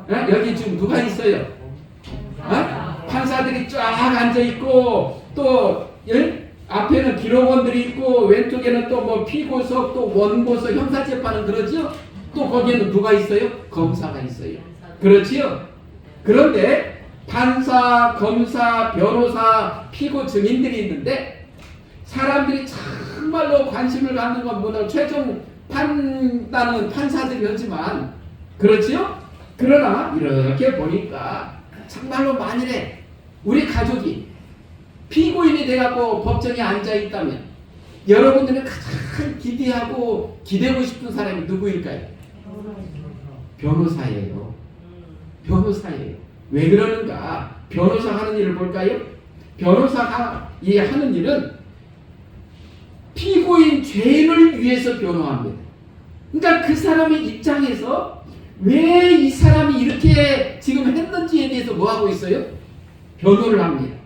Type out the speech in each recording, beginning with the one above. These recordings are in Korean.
여기 지금 누가 있어요? 판사들이 쫙 앉아 있고 또 앞에는 기록원들이 있고 왼쪽에는 또 뭐 피고석 또 원고석 형사재판은 그러죠. 또 거기에는 누가 있어요? 검사가 있어요. 그렇지요? 그런데 판사, 검사, 변호사, 피고 증인들이 있는데 사람들이 정말로 관심을 갖는 건 뭐냐? 최종 판단은 판사들이 하지만 그렇지요? 그러나 이렇게 보니까 정말로 만일에 우리 가족이 피고인이 돼갖고 법정에 앉아있다면 여러분들은 가장 기대하고 기대고 싶은 사람이 누구일까요? 변호사예요. 변호사예요. 왜 그러는가? 변호사 하는 일을 볼까요? 변호사가 하는 일은 피고인 죄를 위해서 변호합니다. 그러니까 그 사람의 입장에서 왜 이 사람이 이렇게 지금 했는지에 대해서 뭐 하고 있어요? 변호를 합니다.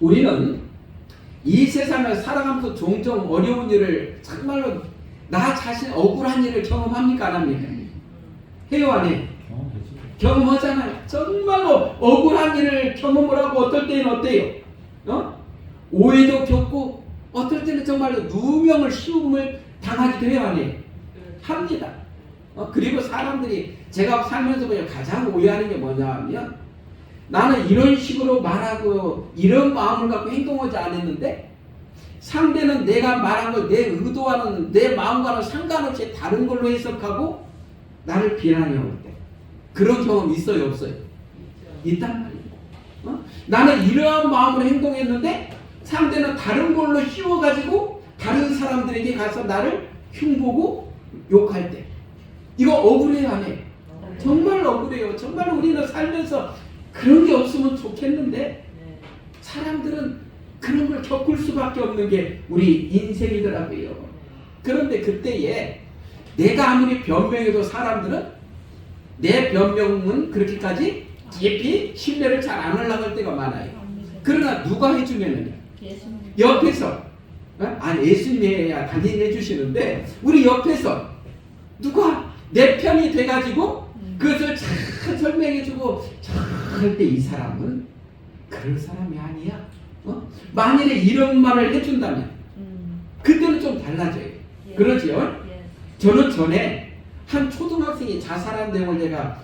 우리는 이 세상을 살아가면서 종종 어려운 일을 정말로 나 자신 억울한 일을 경험합니까? 안 합니까? 해요 안 해요? 경험하잖아요. 정말로 억울한 일을 경험을 하고 어떨 때는 어때요? 오해도 겪고 어떨 때는 정말로 누명을 씌움을 당하기도 해요 안 해요? 합니다. 그리고 사람들이 제가 살면서 그냥 가장 오해하는 게 뭐냐 하면 나는 이런 식으로 말하고 이런 마음을 갖고 행동하지 않았는데 상대는 내가 말한 걸 내 의도와는 내 마음과는 상관없이 다른 걸로 해석하고 나를 비난해 올 때 그런 경험 있어요 없어요? 있단 말이에요. 나는 이러한 마음으로 행동했는데 상대는 다른 걸로 씌워가지고 다른 사람들에게 가서 나를 흉보고 욕할 때 이거 억울해요 안 해요? 정말 억울해요. 정말 우리는 살면서 그런 게 없으면 좋겠는데 사람들은 그런 걸 겪을 수밖에 없는 게 우리 인생이더라고요. 그런데 그때에 내가 아무리 변명해도 사람들은 내 변명은 그렇게까지 깊이 신뢰를 잘 안 하려고 할 때가 많아요. 그러나 누가 해주면은요? 옆에서 예수님이 해야 당연히 해주시는데 우리 옆에서 누가 내 편이 돼가지고 그것을 잘 설명해주고 절대 이 사람은 그럴 사람이 아니야. 만일에 이런 말을 해준다면 그때는 좀 달라져요. 그러죠? 저는 전에 한 초등학생이 자살한 내용을 제가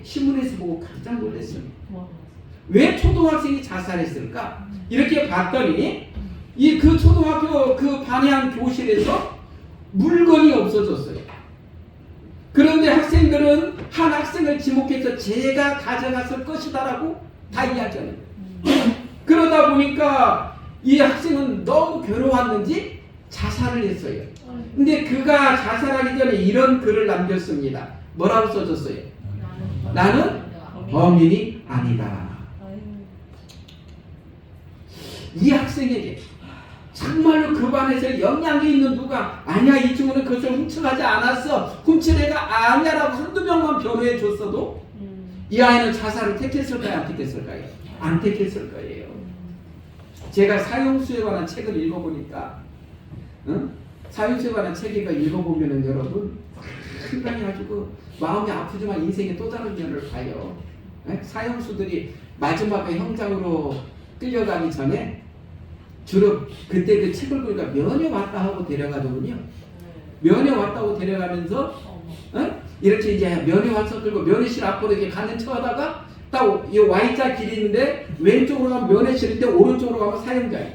신문에서 보고 깜짝 놀랐어요. 왜 초등학생이 자살했을까? 이렇게 봤더니 그 초등학교 그 반의 한 교실에서 물건이 없어졌어요. 그런데 학생들은 한 학생을 지목해서 제가 가져갔을 것이다라고 다 이야기하는 거예요. 그러다 보니까 이 학생은 너무 괴로웠는지 자살을 했어요. 근데 그가 자살하기 전에 이런 글을 남겼습니다. 뭐라고 써줬어요? 나는 범인이 아니다. 이 학생에게 정말로 그 반에서 영향이 있는 누가 아니야 이 친구는 그것을 훔쳐가지 않았어 훔친 애가 아니야라고 한두 명만 변호해 줬어도 이 아이는 자살을 택했을까요? 안 택했을까요? 안 택했을 거예요. 제가 사형수에 관한 책을 읽어보니까 사형수에 관한 책을 읽어보면은 여러분 상당히 아주 마음이 아프지만 인생의 또 다른 면을 봐요. 사형수들이 마지막에 형장으로 끌려가기 전에 주로 그때 그 책을 보니까 면회 왔다 하고 데려가더군요. 면회 왔다고 데려가면서 이렇게 이제 면회 와서 끌고 면회실 앞으로 이렇게 가는 척 하다가 딱 이 Y자 길이 있는데 왼쪽으로 가면 면회실인데 오른쪽으로 가면 사형자예요.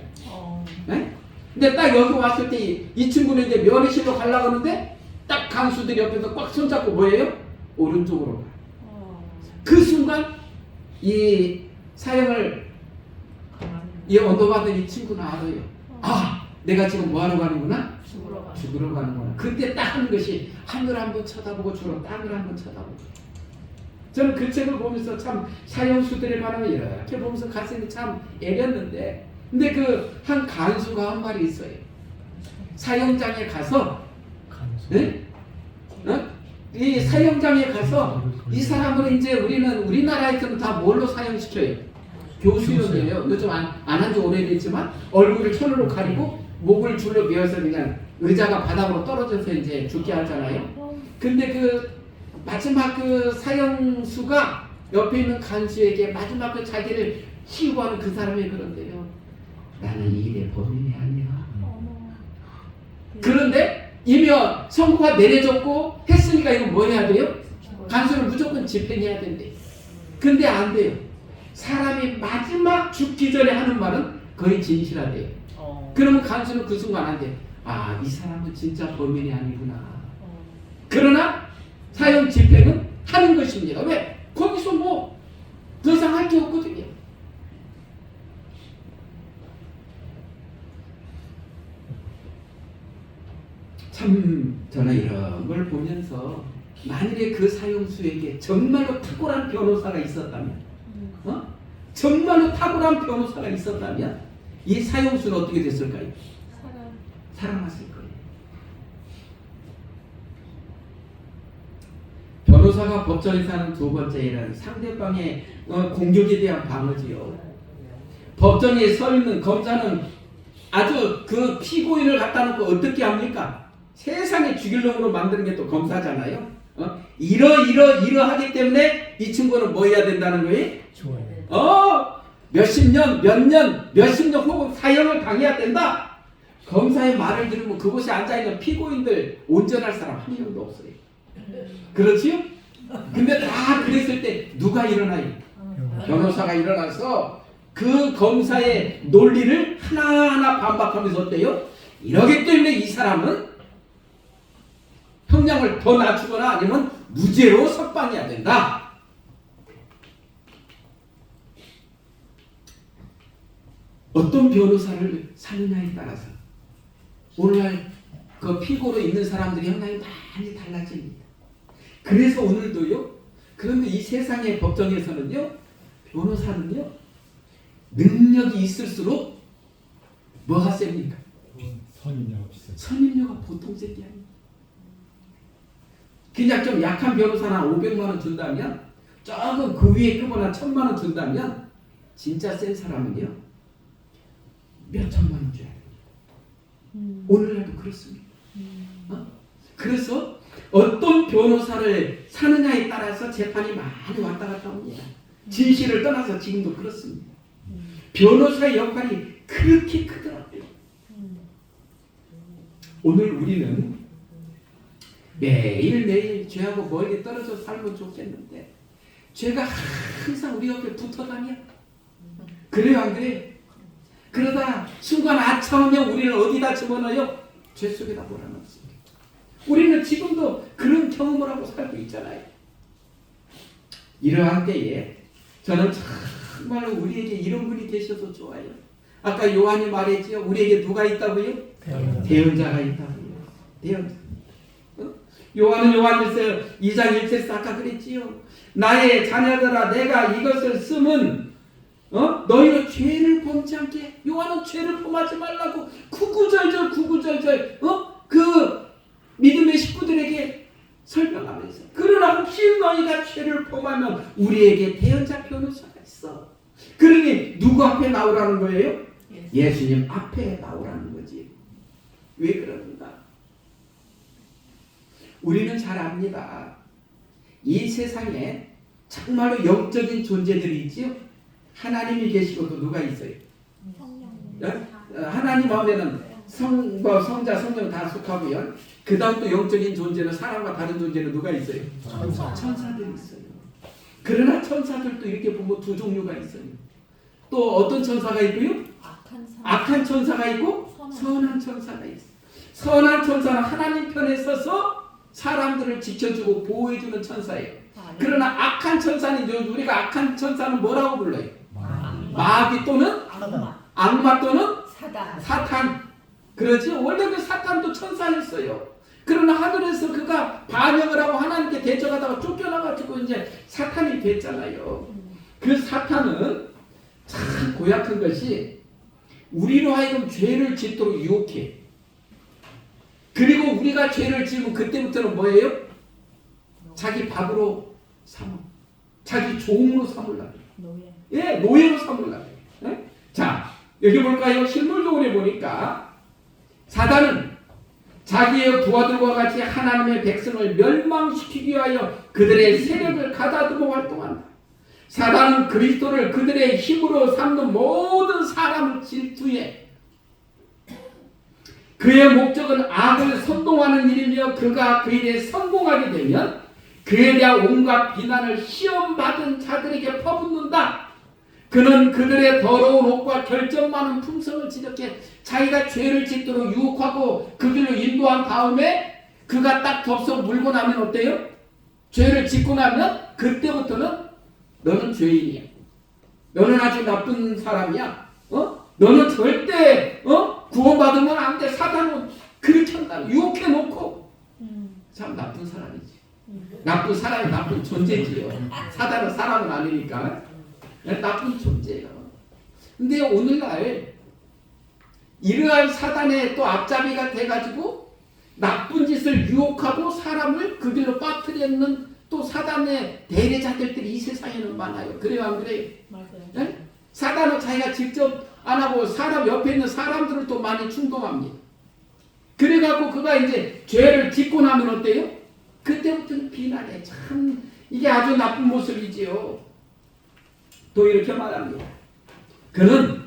근데 딱 여기 왔을 때 이 친구는 이제 면회실로 가려고 하는데 딱 간수들이 옆에서 꽉 손잡고 뭐예요? 오른쪽으로 가요. 그 순간 이 사형을 언도받은 이 친구는 알아요. 내가 지금 뭐하러 가는구나? 죽으러 가는구나. 그때 딱 하는 것이 하늘 한번 쳐다보고 주로 땅을 한번 쳐다보고. 저는 그 책을 보면서 참 사형수들에 관한 이렇게 보면서 가슴이 참 애렸는데 근데 그 한 간수가 한 말이 있어요. 사형장에 가서 이 사형장에 가서 이 사람을 이제 우리나라에서는 다 뭘로 사형시켜요? 교수형이에요. 요즘 안 한 지 오래됐지만 얼굴을 천으로 가리고 목을 줄로 메어서 그냥 의자가 바닥으로 떨어져서 이제 죽게 하잖아요. 근데 그 마지막 그 사형수가 옆에 있는 간수에게 마지막 그 자기를 치우고 하는 그 사람이 그런데요. 나는 이 일의 범인이 아니야. 그런데 이미 선고가 내려졌고 했으니까 이거 뭐 해야 돼요? 간수를 무조건 집행해야 된대. 근데 안 돼요. 사람이 마지막 죽기 전에 하는 말은 거의 진실하대요. 그러면 간수는 그 순간 안 돼요. 아, 이 사람은 진짜 범인이 아니구나. 그러나 사형 집행은 하는 것입니다. 왜? 거기서 뭐 더 이상 할 게 없거든요. 참 저는 이런 걸 보면서 만일에 그 사형수에게 정말로 탁월한 변호사가 있었다면, 정말로 탁월한 변호사가 있었다면 이 사형수는 어떻게 됐을까요? 살아났을 거예요. 변호사가 법정에서 하는 두 번째 일은 상대방의 공격에 대한 방어지요. 법정에 서 있는 검사는 아주 그 피고인을 갖다 놓고 어떻게 합니까? 세상에 죽일 놈으로 만드는 게 또 검사잖아요. 이러하기 때문에 이 친구는 뭐 해야 된다는 거예요? 몇십 년 혹은 사형을 당해야 된다. 검사의 말을 들으면 그곳에 앉아있는 피고인들 온전할 사람 한 명도 없어요. 그렇지요? 근데 다 그랬을 때 누가 일어나요? 변호사가 일어나서 그 검사의 논리를 하나하나 반박하면서 어때요? 이러기 때문에 이 사람은 형량을 더 낮추거나 아니면 무죄로 석방해야 된다. 어떤 변호사를 사느냐에 따라서 오늘날 그 피고로 있는 사람들이 형량이 많이 달라집니다. 그래서 오늘도요. 그런데 이 세상의 법정에서는요. 변호사는요. 능력이 있을수록 뭐가 셉니까? 선임료가 보통 세게 아닙니다. 그냥 좀 약한 변호사나 500만 원 준다면 조금 그 위에 크거나 1000만 원 준다면 진짜 센 사람은요. 몇 천만 원 줘야 돼요. 오늘날도 그렇습니다. 그래서 어떤 변호사를 사느냐에 따라서 재판이 많이 왔다 갔다 옵니다. 진실을 떠나서 지금도 그렇습니다. 변호사의 역할이 그렇게 크더라고요. 오늘 우리는 매일매일 죄하고 멀리 떨어져 살면 좋겠는데 죄가 항상 우리 옆에 붙어 다녀. 그래요 안 그래요? 그러다 순간 아차하면 우리는 어디다 집어넣어요? 죄 속에다 몰아넣습니다. 우리는 지금도 그런 경험을 하고 살고 있잖아요. 이러한 때에 저는 정말로 우리에게 이런 분이 계셔도 좋아요. 아까 요한이 말했지요. 우리에게 누가 있다고요? 대언자가 있다고요. 대언자. 요한은 요한일서 2장 1절에서 아까 그랬지요. 나의 자녀들아 내가 이것을 쓰면 너희는 죄를 범치 않게. 요한은 죄를 범하지 말라고 구구절절 그 믿음의 식구들에게 설명하면서 그러나 혹시 너희가 죄를 범하면 우리에게 대언자 변호사가 있어. 그러니 누구 앞에 나오라는 거예요? 예수님 앞에 나오라는 거지. 왜 그런가? 우리는 잘 압니다. 이 세상에 정말로 영적인 존재들이 있지요. 하나님이 계시고 또 누가 있어요? 하나님 하면은 성자, 성령 다 속하고요. 그 다음 또 영적인 존재는 사람과 다른 존재는 누가 있어요? 천사들이 있어요. 그러나 천사들도 이렇게 보면 두 종류가 있어요. 또 어떤 천사가 있고요? 악한 천사가 있고 선한 천사가 있어요. 선한 천사는 하나님 편에 서서 사람들을 지켜주고 보호해주는 천사예요. 그러나 악한 천사는 우리가 악한 천사는 뭐라고 불러요? 마귀 또는 악마 또는 사탄. 그렇지? 원래 그 사탄도 천사였어요. 그러나 하늘에서 그가 반역을 하고 하나님께 대적하다가 쫓겨나가지고 이제 사탄이 됐잖아요. 그 사탄은 참 고약한 것이 우리로 하여금 죄를 짓도록 유혹해. 그리고 우리가 죄를 지으면 그때부터는 뭐예요? 자기 밥으로 삼어. 자기 종으로 삼으려고. 예, 노예로 삼으려고. 예? 자, 여기 볼까요? 실물적으로 보니까 사단은 자기의 부하들과 같이 하나님의 백성을 멸망시키기 위하여 그들의 세력을 가다듬어 활동한다. 사단은 그리스도를 그들의 힘으로 삼는 모든 사람을 질투해 그의 목적은 악을 선동하는 일이며 그가 그 일에 성공하게 되면 그에 대한 온갖 비난을 시험받은 자들에게 퍼붓는다. 그는 그들의 더러운 옷과 결점 많은 품성을 지적해 자기가 죄를 짓도록 유혹하고 그 길로 인도한 다음에 그가 딱 덥석 물고 나면 어때요? 죄를 짓고 나면 그때부터는 너는 죄인이야. 너는 아주 나쁜 사람이야. 너는 절대 구원받으면 안 돼. 사단은 그렇게 한다. 유혹해 놓고 참 나쁜 사람이지. 나쁜 사람이 나쁜 존재지요. 사단은 사람은 아니니까 나쁜 존재예요. 근데 오늘날 이러한 사단의 또 앞잡이가 돼가지고 나쁜 짓을 유혹하고 사람을 그 길로 빠뜨리는 또 사단의 대리자들이 이 세상에는 많아요. 그래요, 안 그래요? 맞아요. 네? 사단은 자기가 직접 안 하고 사람 옆에 있는 사람들을 또 많이 충동합니다. 그래갖고 그가 이제 죄를 짓고 나면 어때요? 그때부터는 비난해. 참 이게 아주 나쁜 모습이지요. 또 이렇게 말합니다. 그는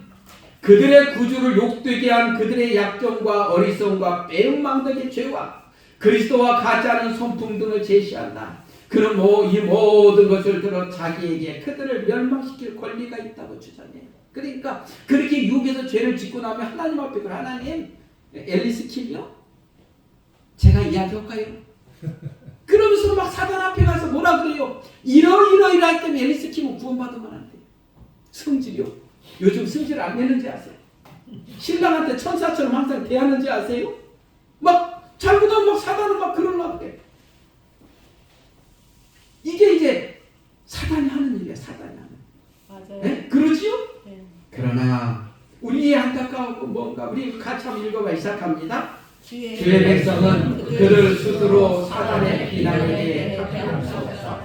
그들의 구주를 욕되게 한 그들의 약점과 어리석음과 빼응망덕의 죄와 그리스도와 가짜는 성품 등을 제시한다. 그는 이 모든 것을 들어 자기에게 그들을 멸망시킬 권리가 있다고 주장해요. 그러니까 그렇게 유혹해서 죄를 짓고 나면 하나님 앞에 그 하나님 앨리스 킬요? 제가 이야기할까요? 그러면서 막 사단 앞에 가서 뭐라 그래요? 이러이러이러할 때문에 앨리스 킬은 구원받으면 안 돼요. 성질이요? 요즘 성질 안 내는지 아세요? 신랑한테 천사처럼 항상 대하는지 아세요? 막 잘못하면 막 사단은 막 그러려고 그래. 이게 이제 사단이 하는 일이야. 사단이 하는. 맞아요. 네? 그러지요? 네. 그러나 우리 안타까우고 뭔가 우리 같이 한번 읽어봐. 시작합니다. 주의 백성은 그들 스스로 사단의 비난에 합할 수 없어.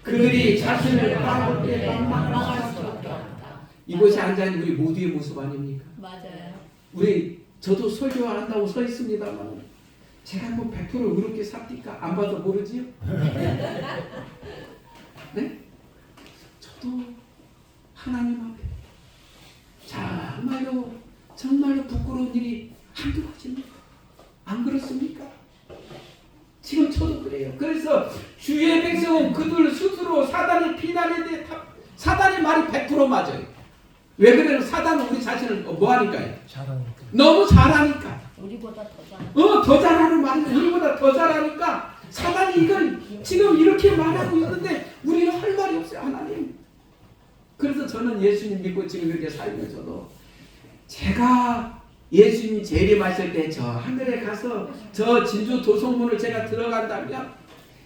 그들이 자신을 바라볼 망할 수밖에 없다. 이곳에 앉아있는 우리 모두의 모습 아닙니까? 맞아요. 저도 설교한다고 서 있습니다만 제가 뭐 100% 의롭게 삽니까? 안 봐도 모르지요? 네? 저도 하나님 앞에 정말로 부끄러운 일이 한두 가지입니까? 안 그렇습니까? 지금 저도 그래요. 그래서 주의 백성은 그들 스스로 사단의 비난에 대해 사단의 말이 100% 맞아요. 왜 그래요? 사단은 우리 자신을 뭐 하니까요? 잘하니까. 너무 잘하니까. 우리보다 더 잘. 더 잘하는 말은 우리보다 더 잘하니까 사단이 이걸 지금 이렇게 말하고 있는데 우리는 할 말이 없어요. 하나님. 그래서 저는 예수님 믿고 지금 이렇게 살면서도 제가 예수님이 재림하실 때 저 하늘에 가서 저 진주 도성문을 제가 들어간다면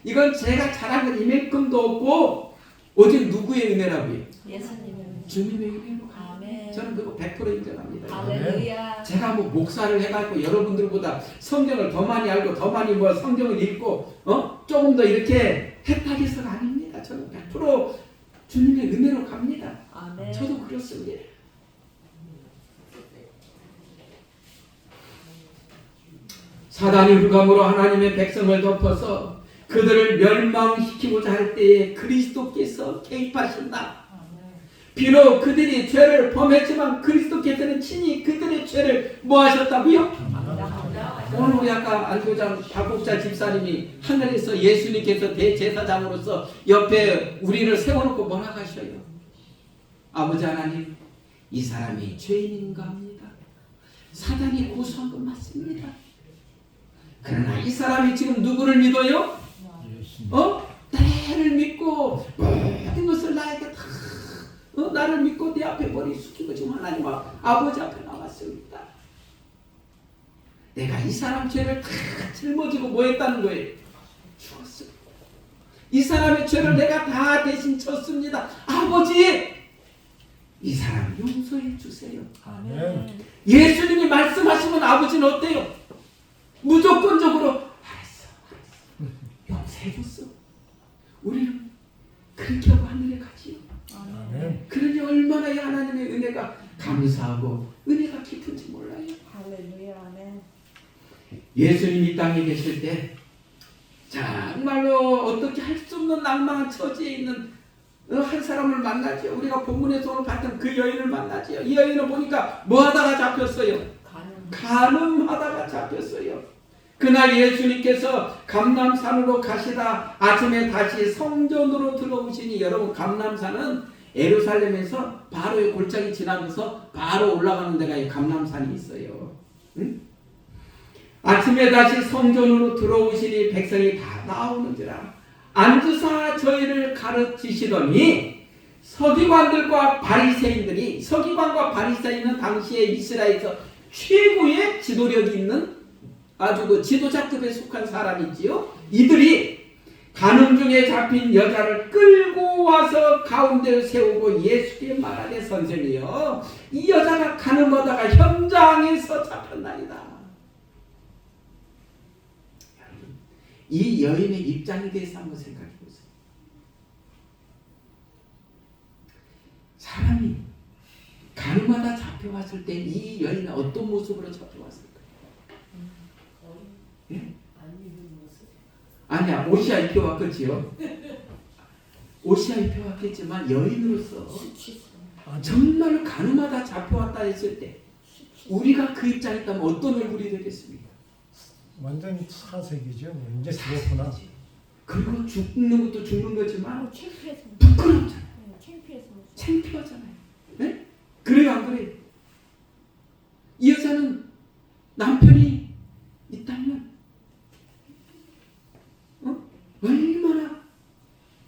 이건 제가 잘한 건 이만큼도 없고 오직 누구의 은혜라고요? 예수님의 주님의 은혜로 가요. 아멘. 저는 그거 100% 인정합니다. 할렐루야. 제가 뭐 목사를 해갖고 여러분들보다 성경을 더 많이 알고 더 많이 뭐 성경을 읽고 조금 더 이렇게 했다고 해서가 아닙니다. 저는 100% 주님의 은혜로 갑니다. 아멘. 저도 그렇습니다. 사단이 흑암으로 하나님의 백성을 덮어서 그들을 멸망시키고자 할 때에 그리스도께서 개입하신다. 비록 그들이 죄를 범했지만 그리스도께서는 친히 그들의 죄를 뭐 하셨다고요? 오늘 우리 아까 안교장 박복자 집사님이 하늘에서 예수님께서 대제사장으로서 옆에 우리를 세워놓고 뭐라 하셔요? 아버지 하나님, 이 사람이 죄인인가 합니다. 사단이 고소한 건 맞습니다. 그러나 이 사람이 지금 누구를 믿어요? 나를 믿고 모든 것을 나에게 다 나를 믿고 내 앞에 머리 숙이고 지금 하나님 아버지 앞에 나왔습니다. 내가 이 사람 죄를 다 짊어지고 뭐 했다는 거예요? 죽었습니다. 이 사람의 죄를 내가 다 대신 졌습니다. 아버지, 이 사람 용서해 주세요. 아멘. 예수님이 말씀하시면 아버지는 어때요? 무조건적으로 알았어. 용서해줬어. 우리는 그렇게 하고 하늘에 가지요. 아멘. 그러니 얼마나 이 하나님의 은혜가 감사하고 은혜가 깊은지 몰라요. 할렐루야. 아멘. 예수님 이 땅에 계실 때 정말로 어떻게 할 수 없는 낭망한 처지에 있는 한 사람을 만나죠. 우리가 본문에서 오늘 봤던 그 여인을 만나죠. 이 여인을 보니까 뭐 하다가 잡혔어요? 간음하다가 잡혔어요. 그날 예수님께서 감람산으로 가시다 아침에 다시 성전으로 들어오시니, 여러분 감람산은 예루살렘에서 바로 골짜기 지나면서 바로 올라가는 데가 이 감람산이 있어요. 응? 아침에 다시 성전으로 들어오시니 백성이 다 나오는지라 앉으사 저희를 가르치시더니, 서기관과 바리새인은 당시에 이스라엘에서 최고의 지도력이 있는 아주 그 지도자급에 속한 사람이지요. 이들이 간음 중에 잡힌 여자를 끌고 와서 가운데를 세우고 예수께 말하되, 선생이여, 이 여자가 간음하다가 현장에서 잡혔나이다. 이 여인의 입장에 대해서 한번 생각해 보세요. 사람이 간음하다 잡혀왔을 때 이 여인은 어떤 모습으로 잡혀왔을까요? 예? 아니야, 옷이야 입혀왔겠지요. 옷이야 입혀왔겠지만 여인으로서 정말 간음하다 잡혀왔다 했을 때 우리가 그 입장에 있다면 어떤 얼굴이 되겠습니까? 완전 사색이죠. 이제 죽었구나. 그리고 죽는 것도 죽는 거지만 창피해서. 부끄럽잖아요. 창피해서. 창피하잖아요. 네? 그래요, 안 그래요? 이 여자는 남편이 있다면 얼마나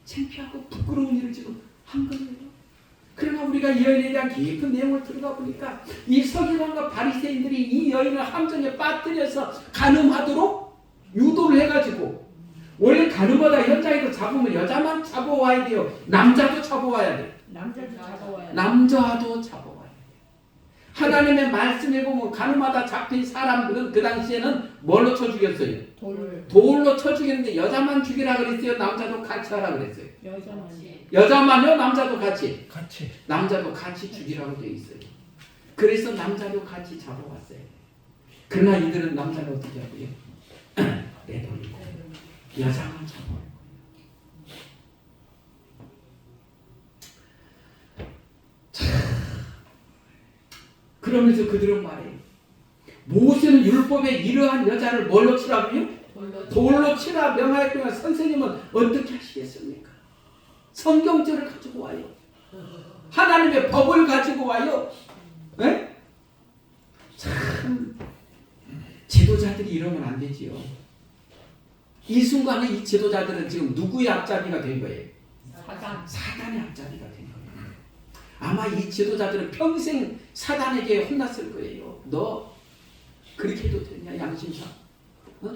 창피하고 부끄러운 일을 지금 한 거예요. 그러나 우리가 이 여인에 대한 깊은 내용을 들어가 보니까 이 서기관과 바리새인들이 이 여인을 함정에 빠뜨려서 간음하도록 유도를 해가지고, 원래 간음하다 현장에서 잡으면 여자만 잡아와야 돼요? 남자도 잡아와야 돼요? 남자도 잡아와야 돼요. 하나님의 말씀에 보면 간음하다 잡힌 사람들은 그 당시에는 뭘로 쳐 죽였어요? 돌로 쳐 죽였는데 여자만 죽이라 그랬어요? 남자도 같이 하라 그랬어요? 여자만요? 남자도 같이? 남자도 같이 죽이라고 되어 있어요. 그래서 남자도 같이 잡아왔어요. 그러나 이들은 남자를 어떻게 하고요? 내돌리고 여자만 잡아와요. 그러면서 그들은 말해요. 모세는 율법에 이러한 여자를 뭘로 치라고요? 돌로 치라 명하였더니 선생님은 어떻게 하시겠습니까? 성경절을 가지고 와요. 하나님의 법을 가지고 와요. 네? 참 지도자들이 이러면 안 되지요. 이 순간에 이 지도자들은 지금 누구의 앞잡이가 된 거예요? 사단의 앞잡이가 된 거예요. 아마 이 지도자들은 평생 사단에게 혼났을 거예요. 너 그렇게 해도 되냐, 양심상?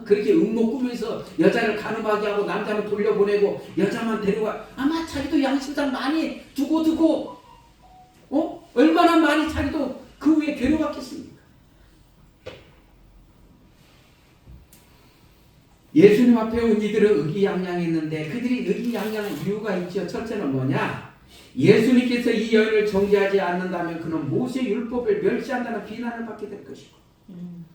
그렇게 음모 꾸면서 여자를 간음하게 하고 남자는 돌려보내고 여자만 데려와. 아마 자기도 양심상 많이 두고 얼마나 많이 자기도 그 후에 괴로웠겠습니까? 예수님 앞에 온 이들은 의기양양했는데 그들이 의기양양한 이유가 있죠. 첫째는 뭐냐? 예수님께서 이 여인을 정죄하지 않는다면 그는 모세 율법을 멸시한다는 비난을 받게 될 것이고,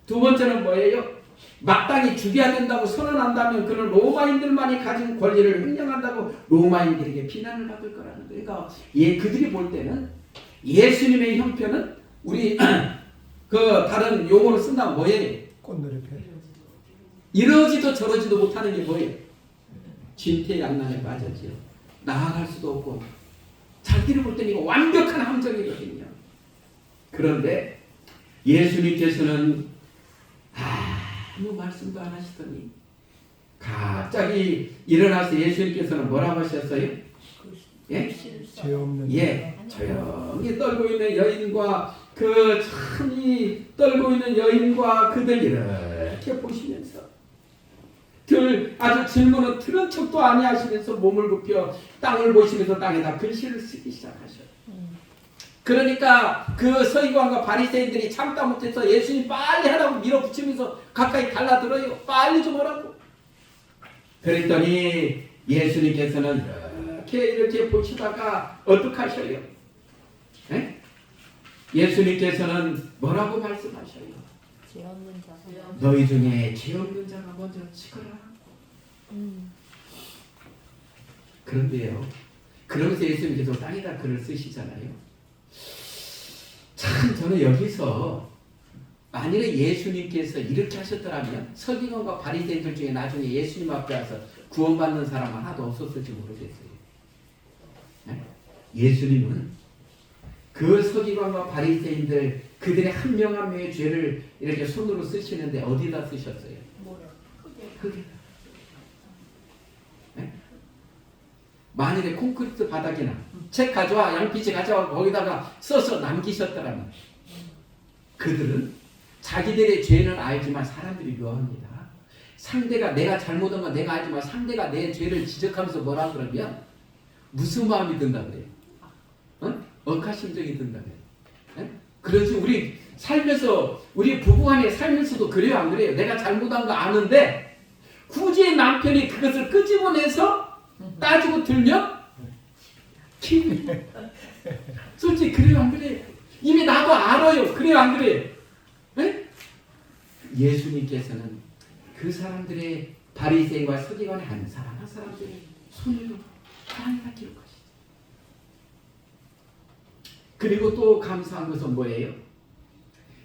두 번째는 뭐예요? 마땅히 죽여야 된다고 선언한다면 그는 로마인들만이 가진 권리를 횡령한다고 로마인들에게 비난을 받을 거라는 거예요. 그러니까 그들이 볼 때는 예수님의 형편은 우리 그 다른 용어로 쓴다면 뭐예요? 꽃놀이 배. 이러지도 저러지도 못하는 게 뭐예요? 진퇴양난에 빠졌지요. 나아갈 수도 없고 자기를 볼 때는 이거 완벽한 함정이거든요. 그런데 예수님께서는 아무 말씀도 안 하시더니 갑자기 일어나서 예수님께서는 뭐라고 하셨어요? 예? 죄 없는 조용히 떨고 있는 여인과 그 참이 떨고 있는 여인과 그들 이렇게 보시면서 아주 질문은 들은 척도 아니하시면서 몸을 굽혀 땅을 보시면서 땅에다 글씨를 쓰기 시작하셔요. 그러니까 그 서기관과 바리새인들이 참다 못해서 예수님 빨리 하라고 밀어붙이면서 가까이 달라들어요. 빨리 좀 하라고. 그랬더니 예수님께서는 이렇게 보시다가 어떻게 하셔요? 네? 예수님께서는 뭐라고 말씀하셔요? 죄 없는 자가 너희 중에 죄 없는 자가 먼저 치거라. 그런데요, 그러면서 예수님께서 땅에다 글을 쓰시잖아요. 참 저는 여기서 만일에 예수님께서 이렇게 하셨더라면 서기관과 바리새인들 중에 나중에 예수님 앞에 와서 구원받는 사람 하나도 없었을지 모르겠어요. 네? 예수님은 그 서기관과 바리새인들 그들의 한 명 한 명의 죄를 이렇게 손으로 쓰시는데 어디다 쓰셨어요? 흙에다. 네? 만일에 콘크리트 바닥이나 책 가져와, 양피지 가져와 거기다가 써서 남기셨더라면 그들은 자기들의 죄는 알지만 사람들이 묘합니다. 상대가 내가 잘못한 건 내가 알지만 상대가 내 죄를 지적하면서 뭐라 그러면 무슨 마음이 든다 그래요? 억하심정이 든다 그래요. 네? 그렇지 우리 살면서 우리 부부간에 살면서도 그래요 안 그래요? 내가 잘못한 거 아는데 굳이 남편이 그것을 끄집어내서 따지고 들면 기분 솔직히 그래요 안 그래요? 이미 나도 알아요. 그래요 안 그래요? 네? 예수님께서는 그 사람들의 바리새인과 서기관의 한 사람 한 사람들의 손으로 땅에다 기록하시죠. 그리고 또 감사한 것은 뭐예요?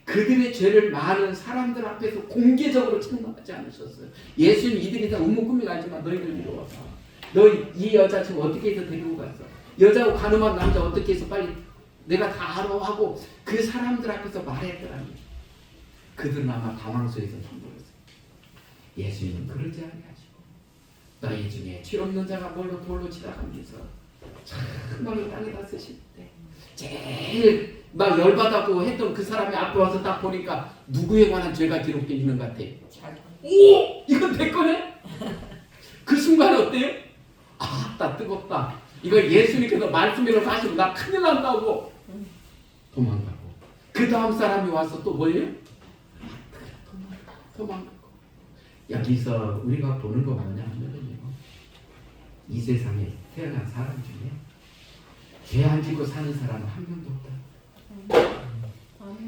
그들의 죄를 많은 사람들 앞에서 공개적으로 책망하지 않으셨어요. 예수님 이들이 다 우물꾸미 가지만 너희들 이리 와봐. 너 이 여자 지금 어떻게 해서 데리고 갔어? 여자하고 가늠한 남자 어떻게 해서 빨리 내가 다 알아 하고 그 사람들 앞에서 말했더라면 그들은 아마 당황 속에서 힘들었어요. 예수님은 그러지 아니하시고 너희 중에 죄 없는 자가 뭘로 돌로 치라하면서 정말로 땅에다 쓰실 때 제일 막 열받았고 했던 그 사람이 앞에 와서 딱 보니까 누구에 관한 죄가 기록되어 있는 것 같아요. 오! 이건 내 거네? 그 순간 어때요? 아, 나 뜨겁다. 이거 예수님께서 말씀이라고 하시면 나 큰일 난다고 도망가고 그 다음 사람이 와서 또 뭐예요? 도망가고 여기서 우리가 보는 거 뭐냐면요, 이 세상에 태어난 사람 중에 죄 안 지고 사는 사람은 한 명도 없다.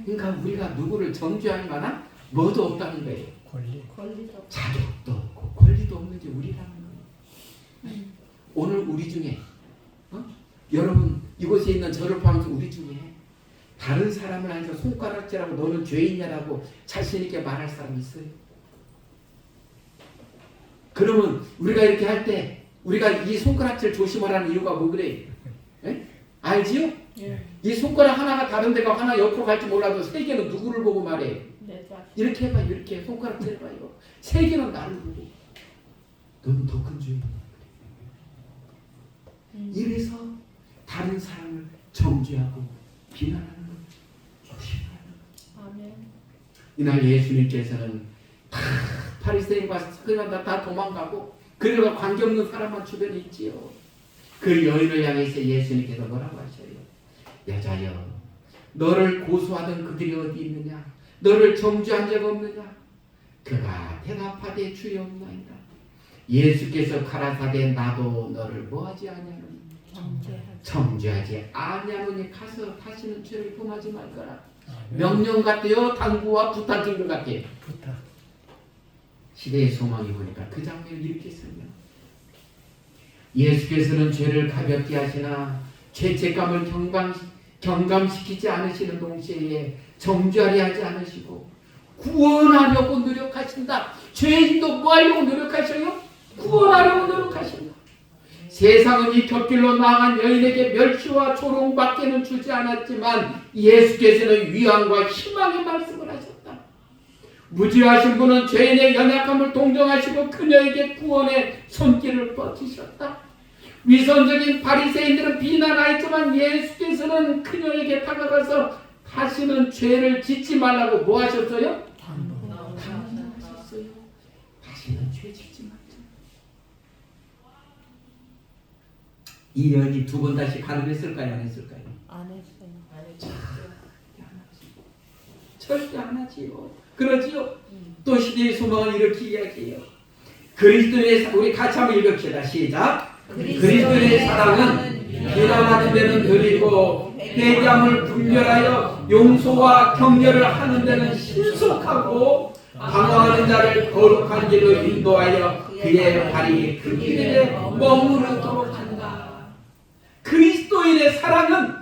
그러니까 우리가 누구를 정죄할 만한 뭐도 없다는 거예요. 권리도 자격도 없고 권리도 없는 게 우리라는 거예요. 오늘 우리 중에 여러분 이곳에 있는 저를 포함해서 우리 중에 다른 사람을 앉아 손가락질하고 너는 죄인이냐라고 자신 있게 말할 사람 있어요? 그러면 우리가 이렇게 할 때 우리가 이 손가락질 조심하라는 이유가 뭐 그래? 에? 알지요? 예. 이 손가락 하나가 다른 데가 하나 옆으로 갈지 몰라도 세 개는 누구를 보고 말해? 내 자식 이렇게 해봐, 이렇게 손가락질 해봐 이거. 세 개는 나를 보고. 너는 더 큰 죄인이야. 이래서 다른 사람을 정죄하고 비난하는 것, 조심하는 것. 아멘. 이날 예수님께서는 다 바리새인과 서기관 다 도망가고 그래가 관계없는 사람만 주변에 있지요. 그 여인을 향해서 예수님께서 뭐라고 하셔요? 여자여, 너를 고소하던 그들이 어디 있느냐? 너를 정죄한 적 없느냐? 그가 대답하되 주여 없나이다. 예수께서 가라사대 나도 너를 뭐하지 아니하노니? 정죄하지 아니하노니 가서 다시는 죄를 범하지 말거라. 명령 같아요? 당부와 부탁인 것 같아요? 부탁. 시대의 소망이 보니까 그 장면을 이렇게 설명. 예수께서는 죄를 가볍게 하시나 죄책감을 경감시키지 않으시는 동시에 정죄하려 하지 않으시고 구원하려고 노력하신다. 죄인도 뭐 하려고 노력하셔요? 구원하려고 노력하신다. 세상은 이 곁길로 나아간 여인에게 멸시와 조롱밖에는 주지 않았지만 예수께서는 위안과 희망의 말씀을 하셨다. 무지하신 분은 죄인의 연약함을 동정하시고 그녀에게 구원의 손길을 뻗치셨다. 위선적인 바리새인들은 비난하였지만 예수께서는 그녀에게 다가가서 다시는 죄를 짓지 말라고 뭐 하셨어요? 당부하셨어요. 다시는 죄 짓지 말자. 이 여인이 두 번 다시 가늠했을까요? 안 했을까요? 안 했어요. 절대 안 하지요. 그러지요. 또 시대의 소망을 이렇게 이야기해요. 그리스도의 우리 같이 한번 읽읍시다. 시작. 그리스도의 사랑은 비난하는 데는 느리고 회개함을 분별하여 용서와 격려를 하는 데는 신속하고 방황하는 자를 거룩한 길로 인도하여 그의 발이 그 길에 머무르도록 한다. 그리스도인의 사랑은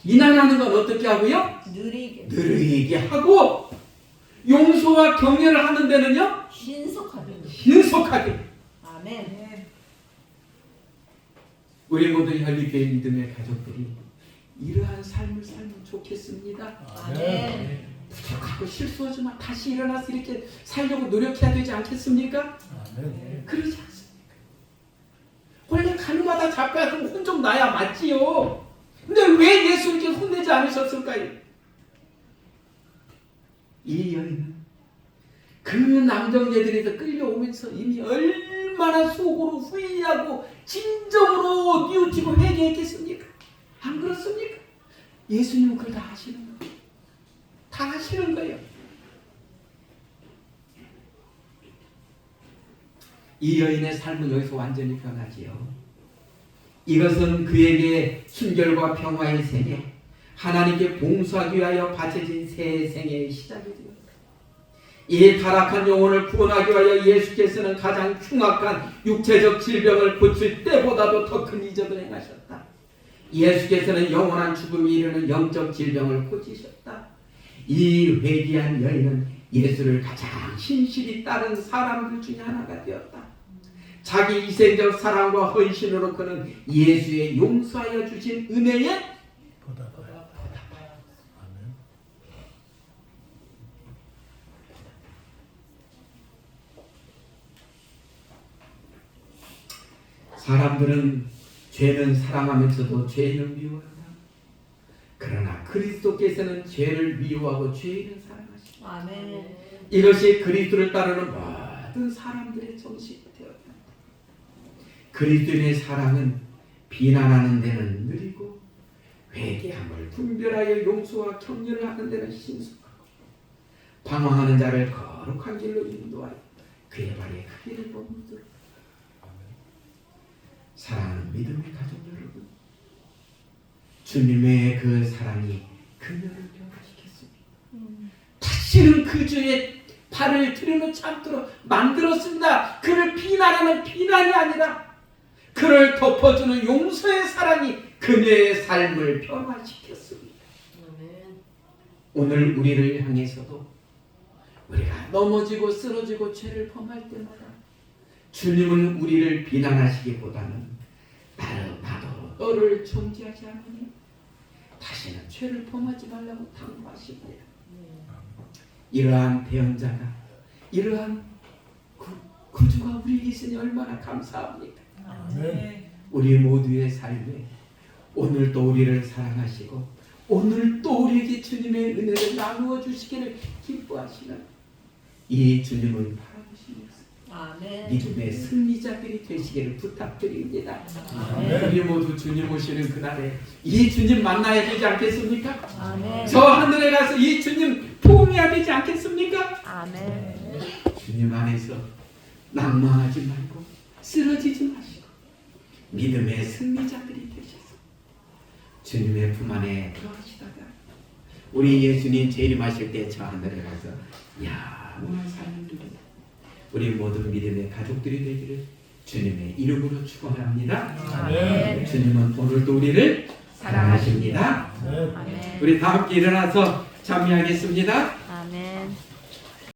비난하는 건 어떻게 하고요? 느리게 느리게 하고 용서와 격려를 하는 데는요? 신속하게. 신속하게. 아멘. 우리 모두 현리교회 믿음의 가족들이 이러한 삶을 살면 좋겠습니다. 아멘. 부족하고 실수하지만 다시 일어나서 이렇게 살려고 노력해야 되지 않겠습니까? 아멘. 그러지 않습니까? 원래 가늠하다 잡혀서 혼 좀 나야 맞지요. 근데 왜 예수님께 혼내지 않으셨을까요? 이 여인은 그 남정네들에서 끌려오면서 이미 얼마나 속으로 후회하고 진정으로 뉘우치고 회개했겠습니까? 안 그렇습니까? 예수님은 그걸 다 하시는 거예요. 다 하시는 거예요. 이 여인의 삶은 여기서 완전히 변하지요. 이것은 그에게 순결과 평화의 생애, 하나님께 봉사하기 위하여 바쳐진 새 생애의 시작이 되었다. 이 타락한 영혼을 구원하기 위하여 예수께서는 가장 흉악한 육체적 질병을 고칠 때보다도 더 큰 이적을 행하셨다. 예수께서는 영원한 죽음에 이르는 영적 질병을 고치셨다. 이 회개한 여인은 예수를 가장 신실히 따른 사람들 중에 하나가 되었다. 자기 희생적 사랑과 헌신으로 그는 예수의 용서하여 주신 은혜에 보답하여. 아멘. 사람들은 죄는 사랑하면서도 죄인을 미워한다. 그러나 그리스도께서는 죄를 미워하고 죄인을 사랑하시고 아멘. 이것이 그리스도를 따르는 모든 사람들의 정신이 되었다. 그리스도인의 사랑은 비난하는 데는 느리고 회개함을 분별하여 용서와 격려를 하는 데는 신속하고 방황하는 자를 거룩한 길로 인도하여 그의 발에 크기를 머무르도록. 사랑하는 믿음의 가족 여러분, 주님의 그 사랑이 그녀를 변화시켰습니다. 다시는 그 죄에 발을 들여놓지 않도록 만들었습니다. 그를 비난하는 비난이 아니라 그를 덮어주는 용서의 사랑이 그녀의 삶을 변화시켰습니다. 아멘. 오늘 우리를 향해서도 우리가 넘어지고 쓰러지고 죄를 범할 때마다 주님은 우리를 비난하시기보다는 나도 너를 존재하지 않으니 다시는 죄를 범하지 말라고 당부하십니다. 이러한 대언자가 이러한 구주가 우리에게 있으니 얼마나 감사합니까? 아멘. 우리 모두의 삶에 오늘도 우리를 사랑하시고 오늘도 우리에게 주님의 은혜를 나누어 주시기를 기뻐하시는 이 주님을 바라보십니다. 아멘. 믿음의 승리자들이 되시기를 부탁드립니다. 아멘. 우리 모두 주님 오시는 그날에 이 주님 만나야 되지 않겠습니까? 아멘. 저 하늘에 가서 이 주님 포옹해야 되지 않겠습니까? 아멘. 주님 안에서 낭망하지 말고 쓰러지지 마시고 믿음의 승리자들이 되셔서 주님의 품 안에 들어가시다가 우리 예수님 재림하실 때 저 하늘에 가서 영원한 삶을 누리는 우리 모든 믿음의 가족들이 되기를 주님의 이름으로 축원합니다. 아멘. 주님은 오늘도 우리를 사랑하십니다. 아멘. 아멘. 우리 다 함께 일어나서 참여하겠습니다.